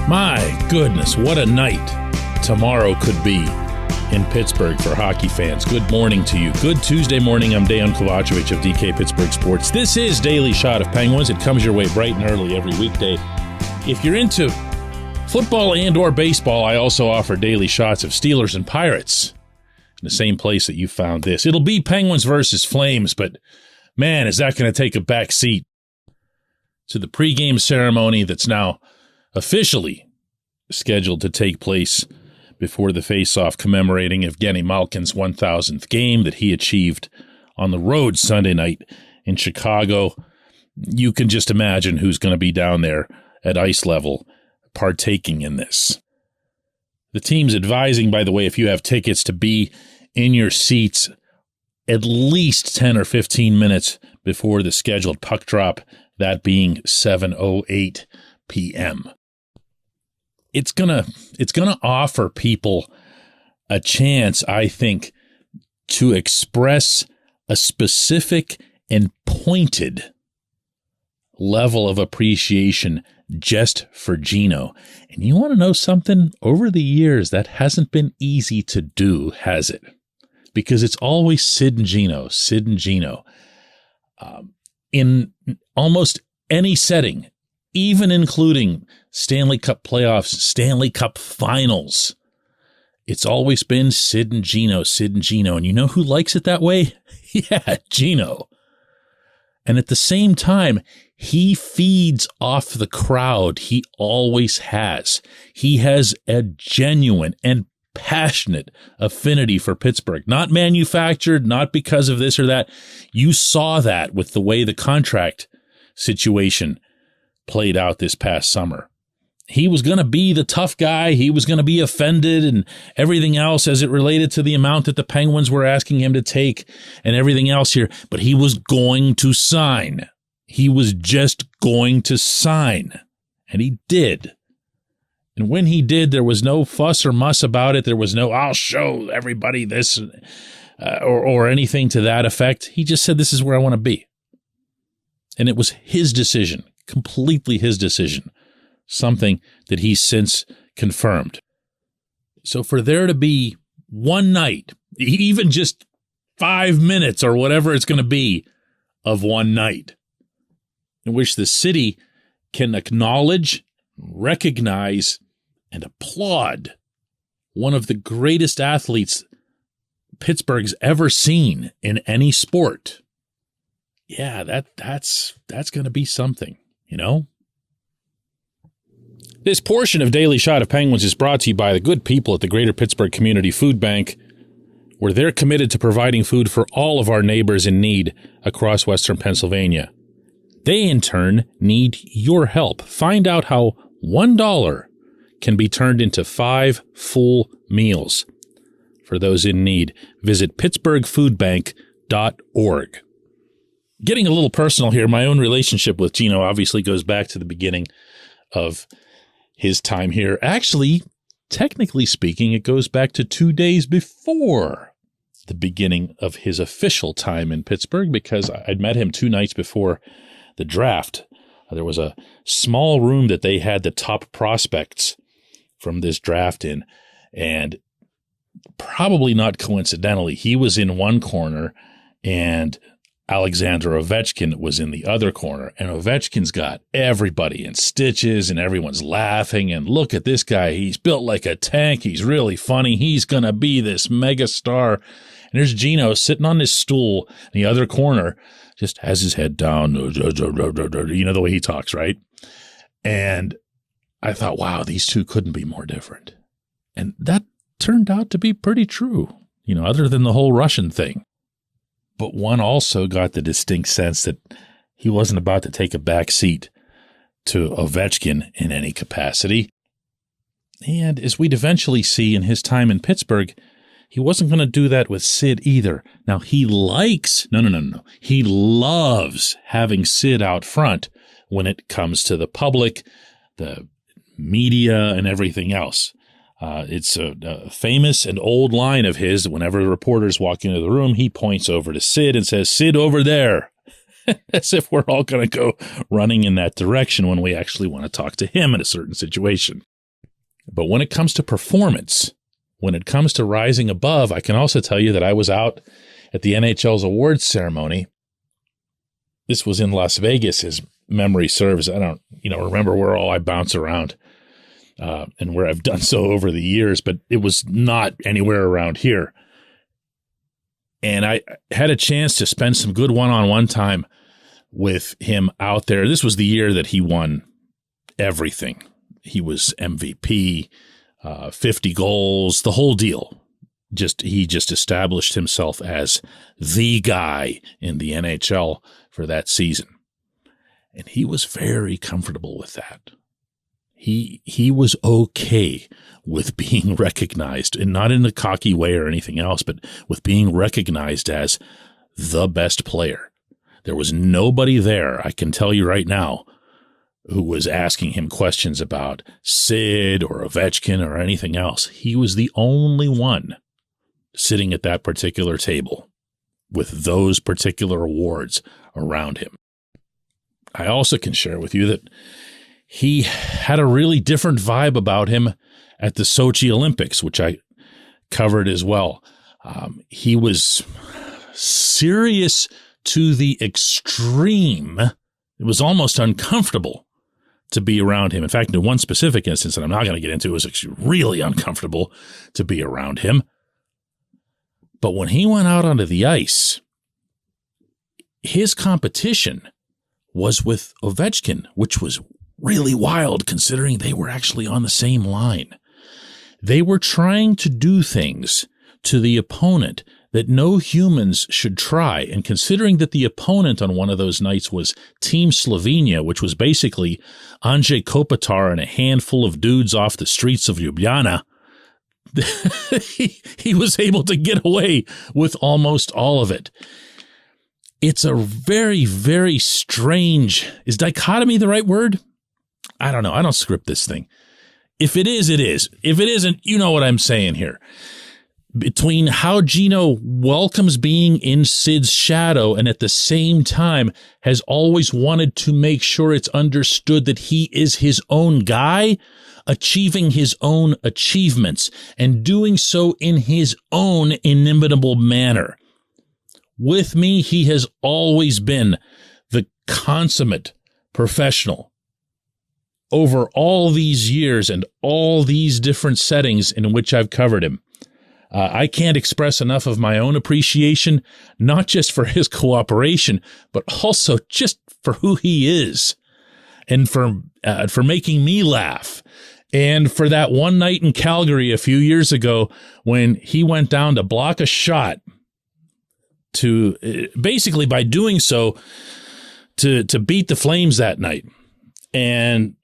My goodness, what a night tomorrow could be in Pittsburgh for hockey fans. Good morning to you. Good Tuesday morning. I'm Dejan Kovacevic of DK Pittsburgh Sports. This is Daily Shot of Penguins. It comes your way bright and early every weekday. If you're into football and or baseball, I also offer daily shots of Steelers and Pirates in the same place that you found this. It'll be Penguins versus Flames, but man, is that going to take a back seat to the pregame ceremony that's now officially scheduled to take place before the face-off commemorating Evgeni Malkin's 1,000th game that he achieved on the road Sunday night in Chicago. You can just imagine who's going to be down there at ice level partaking in this. The team's advising, by the way, if you have tickets, to be in your seats at least 10 or 15 minutes before the scheduled puck drop, that being 7:08 p.m. It's gonna offer people a chance, I think, to express a specific and pointed level of appreciation just for Geno. And you want to know something? Over the years, that hasn't been easy to do, has it? Because it's always Sid and Geno. In almost any setting, even including Stanley Cup playoffs, Stanley Cup finals, it's always been Sid and Geno. And you know who likes it that way? Yeah, Geno. And at the same time, he feeds off the crowd. He always has. He has a genuine and passionate affinity for Pittsburgh. Not manufactured, not because of this or that. You saw that with the way the contract situation played out this past summer. He was going to be the tough guy. He was going to be offended and everything else as it related to the amount that the Penguins were asking him to take and everything else here. But he was going to sign. He was just going to sign. And he did. And when he did, there was no fuss or muss about it. There was no, I'll show everybody this or anything to that effect. He just said, this is where I want to be. And it was his decision, completely his decision, something that he's since confirmed. So for there to be one night, even just 5 minutes or whatever it's going to be of one night, in which the city can acknowledge, recognize, and applaud one of the greatest athletes Pittsburgh's ever seen in any sport. Yeah, that's going to be something, you know? This portion of Daily Shot of Penguins is brought to you by the good people at the Greater Pittsburgh Community Food Bank, where they're committed to providing food for all of our neighbors in need across Western Pennsylvania. They, in turn, need your help. Find out how $1 can be turned into 5 full meals. For those in need, visit pittsburghfoodbank.org. Getting a little personal here, my own relationship with Geno obviously goes back to the beginning of his time here. Actually, technically speaking, it goes back to 2 days before the beginning of his official time in Pittsburgh, because I'd met him 2 nights before the draft. There was a small room that they had the top prospects from this draft in, and probably not coincidentally, he was in one corner and Alexander Ovechkin was in the other corner, and Ovechkin's got everybody in stitches and everyone's laughing, and look at this guy. He's built like a tank. He's really funny. He's going to be this mega star. And there's Geno sitting on his stool in the other corner, just has his head down, you know the way he talks, right? And I thought, wow, these two couldn't be more different. And that turned out to be pretty true, you know, other than the whole Russian thing. But one also got the distinct sense that he wasn't about to take a back seat to Ovechkin in any capacity. And as we'd eventually see in his time in Pittsburgh, he wasn't going to do that with Sid either. Now, he loves having Sid out front when it comes to the public, the media, and everything else. It's a famous and old line of his. Whenever the reporters walk into the room, he points over to Sid and says, "Sid, over there." As if we're all going to go running in that direction when we actually want to talk to him in a certain situation. But when it comes to performance, when it comes to rising above, I can also tell you that I was out at the NHL's awards ceremony. This was in Las Vegas, as memory serves. I don't, remember where all I bounce around and where I've done so over the years, but it was not anywhere around here. And I had a chance to spend some good one-on-one time with him out there. This was the year that he won everything. He was MVP, 50 goals, the whole deal. He just established himself as the guy in the NHL for that season. And he was very comfortable with that. He was okay with being recognized, and not in a cocky way or anything else, but with being recognized as the best player. There was nobody there, I can tell you right now, who was asking him questions about Sid or Ovechkin or anything else. He was the only one sitting at that particular table with those particular awards around him. I also can share with you that he had a really different vibe about him at the Sochi Olympics, which I covered as well. He was serious to the extreme. It was almost uncomfortable to be around him. In fact, in one specific instance that I'm not going to get into, it was actually really uncomfortable to be around him. But when he went out onto the ice, his competition was with Ovechkin, which was really wild considering they were actually on the same line. They were trying to do things to the opponent that no humans should try. And considering that the opponent on one of those nights was Team Slovenia, which was basically Andrzej Kopitar and a handful of dudes off the streets of Ljubljana, he was able to get away with almost all of it. It's a very, very strange, is dichotomy the right word? I don't know. I don't script this thing. If it is, it is. If it isn't, you know what I'm saying here. Between how Geno welcomes being in Sid's shadow and at the same time has always wanted to make sure it's understood that he is his own guy, achieving his own achievements and doing so in his own inimitable manner. With me, he has always been the consummate professional over all these years and all these different settings in which I've covered him. I can't express enough of my own appreciation, not just for his cooperation, but also just for who he is and for making me laugh. And for that one night in Calgary a few years ago when he went down to block a shot to basically by doing so to beat the Flames that night. And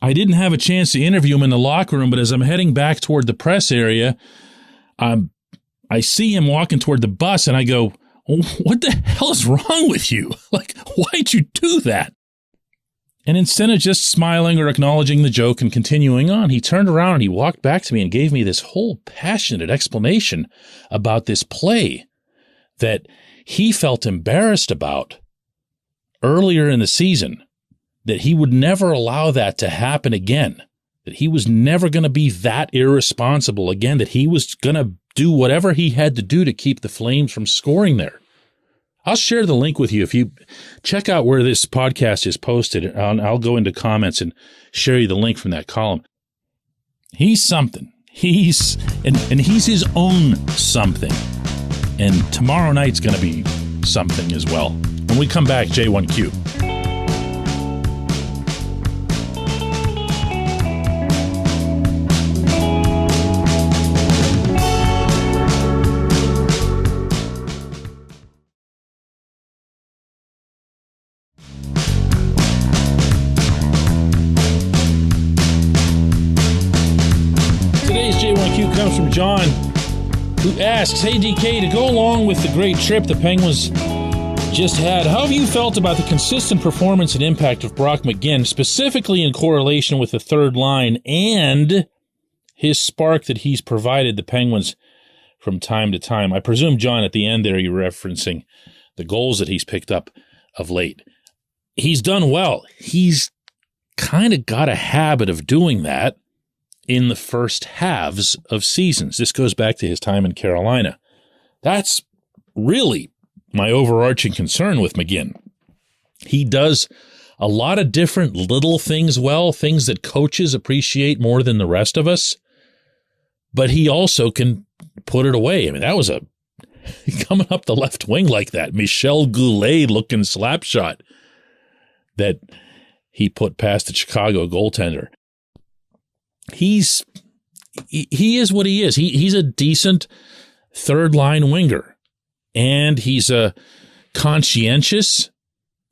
I didn't have a chance to interview him in the locker room, but as I'm heading back toward the press area, I see him walking toward the bus and I go, what the hell is wrong with you? Like, why'd you do that? And instead of just smiling or acknowledging the joke and continuing on, he turned around and he walked back to me and gave me this whole passionate explanation about this play that he felt embarrassed about earlier in the season, that he would never allow that to happen again, that he was never going to be that irresponsible again, that he was going to do whatever he had to do to keep the Flames from scoring there. I'll share the link with you. If you check out where this podcast is posted, I'll go into comments and share you the link from that column. He's something. He's his own something. And tomorrow night's going to be something as well. When we come back, J1Q. Comes from John, who asks, hey DK, to go along with the great trip the Penguins just had, how have you felt about the consistent performance and impact of Brock McGinn, specifically in correlation with the third line and his spark that he's provided the Penguins from time to time? I presume, John, at the end there you're referencing the goals that he's picked up of late. He's done well. He's kind of got a habit of doing that. in the first halves of seasons. This goes back to his time in Carolina. That's really my overarching concern with McGinn. He does a lot of different little things well, things that coaches appreciate more than the rest of us, but he also can put it away. I mean, that was coming up the left wing like that, Michel Goulet-looking slap shot that he put past the Chicago goaltender. He is what he is. He's a decent third-line winger, and he's a conscientious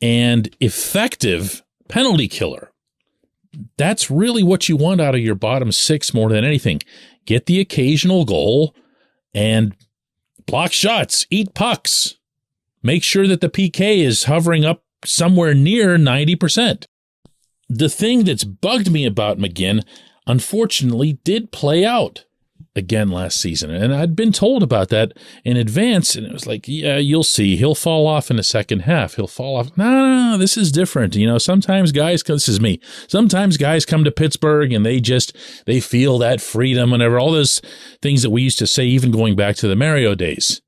and effective penalty killer. That's really what you want out of your bottom six more than anything. Get the occasional goal and block shots, eat pucks. Make sure that the PK is hovering up somewhere near 90%. The thing that's bugged me about McGinn, unfortunately, did play out again last season. And I'd been told about that in advance, and it was like, yeah, you'll see. He'll fall off in the second half. He'll fall off. No, this is different. You know, sometimes guys, this is me. Sometimes guys come to Pittsburgh and they feel that freedom and all those things that we used to say, even going back to the Mario days.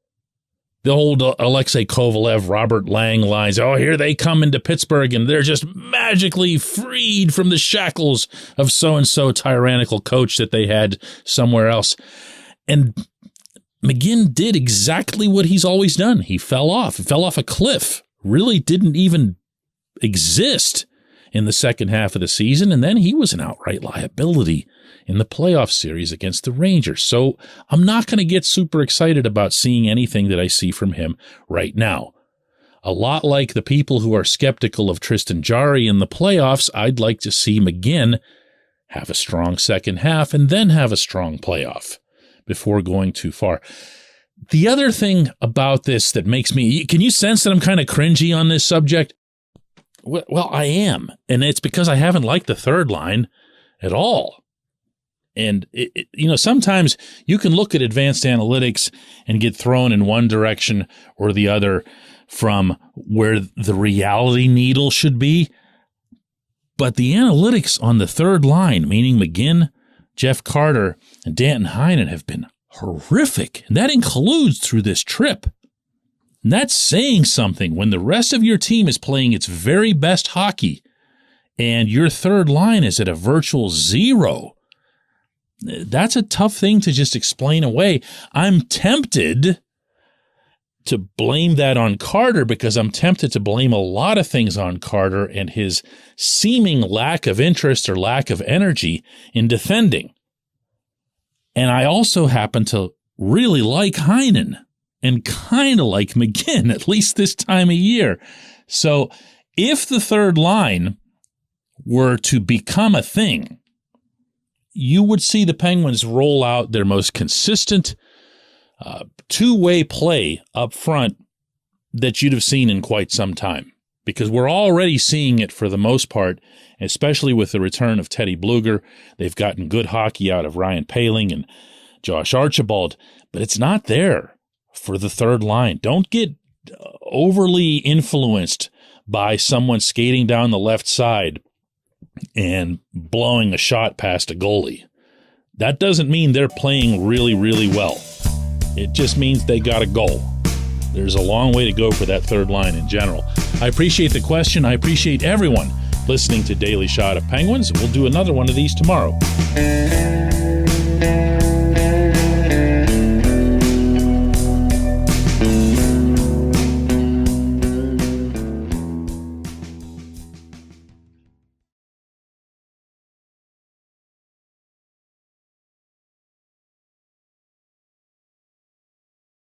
The old Alexei Kovalev, Robert Lang lines. Oh, here they come into Pittsburgh and they're just magically freed from the shackles of so-and-so tyrannical coach that they had somewhere else. And McGinn did exactly what he's always done. He fell off a cliff, really didn't even exist in the second half of the season. And then he was an outright liability in the playoff series against the Rangers. So I'm not going to get super excited about seeing anything that I see from him right now. A lot like the people who are skeptical of Tristan Jarry in the playoffs, I'd like to see McGinn have a strong second half and then have a strong playoff before going too far. The other thing about this that makes me, can you sense that I'm kind of cringy on this subject? Well, I am. And it's because I haven't liked the third line at all. And, sometimes you can look at advanced analytics and get thrown in one direction or the other from where the reality needle should be. But the analytics on the third line, meaning McGinn, Jeff Carter, and Danton Heinen, have been horrific. And that includes through this trip. And that's saying something when the rest of your team is playing its very best hockey and your third line is at a virtual zero. That's a tough thing to just explain away. I'm tempted to blame that on Carter because I'm tempted to blame a lot of things on Carter and his seeming lack of interest or lack of energy in defending. And I also happen to really like Heinen and kind of like McGinn, at least this time of year. So if the third line were to become a thing, you would see the Penguins roll out their most consistent two-way play up front that you'd have seen in quite some time, because we're already seeing it for the most part, especially with the return of Teddy Bluger. They've gotten good hockey out of Ryan Poehling and Josh Archibald, but it's not there for the third line. Don't get overly influenced by someone skating down the left side and blowing a shot past a goalie. That doesn't mean they're playing really, really well. It just means they got a goal. There's a long way to go for that third line in general. I appreciate the question. I appreciate everyone listening to Daily Shot of Penguins. We'll do another one of these tomorrow.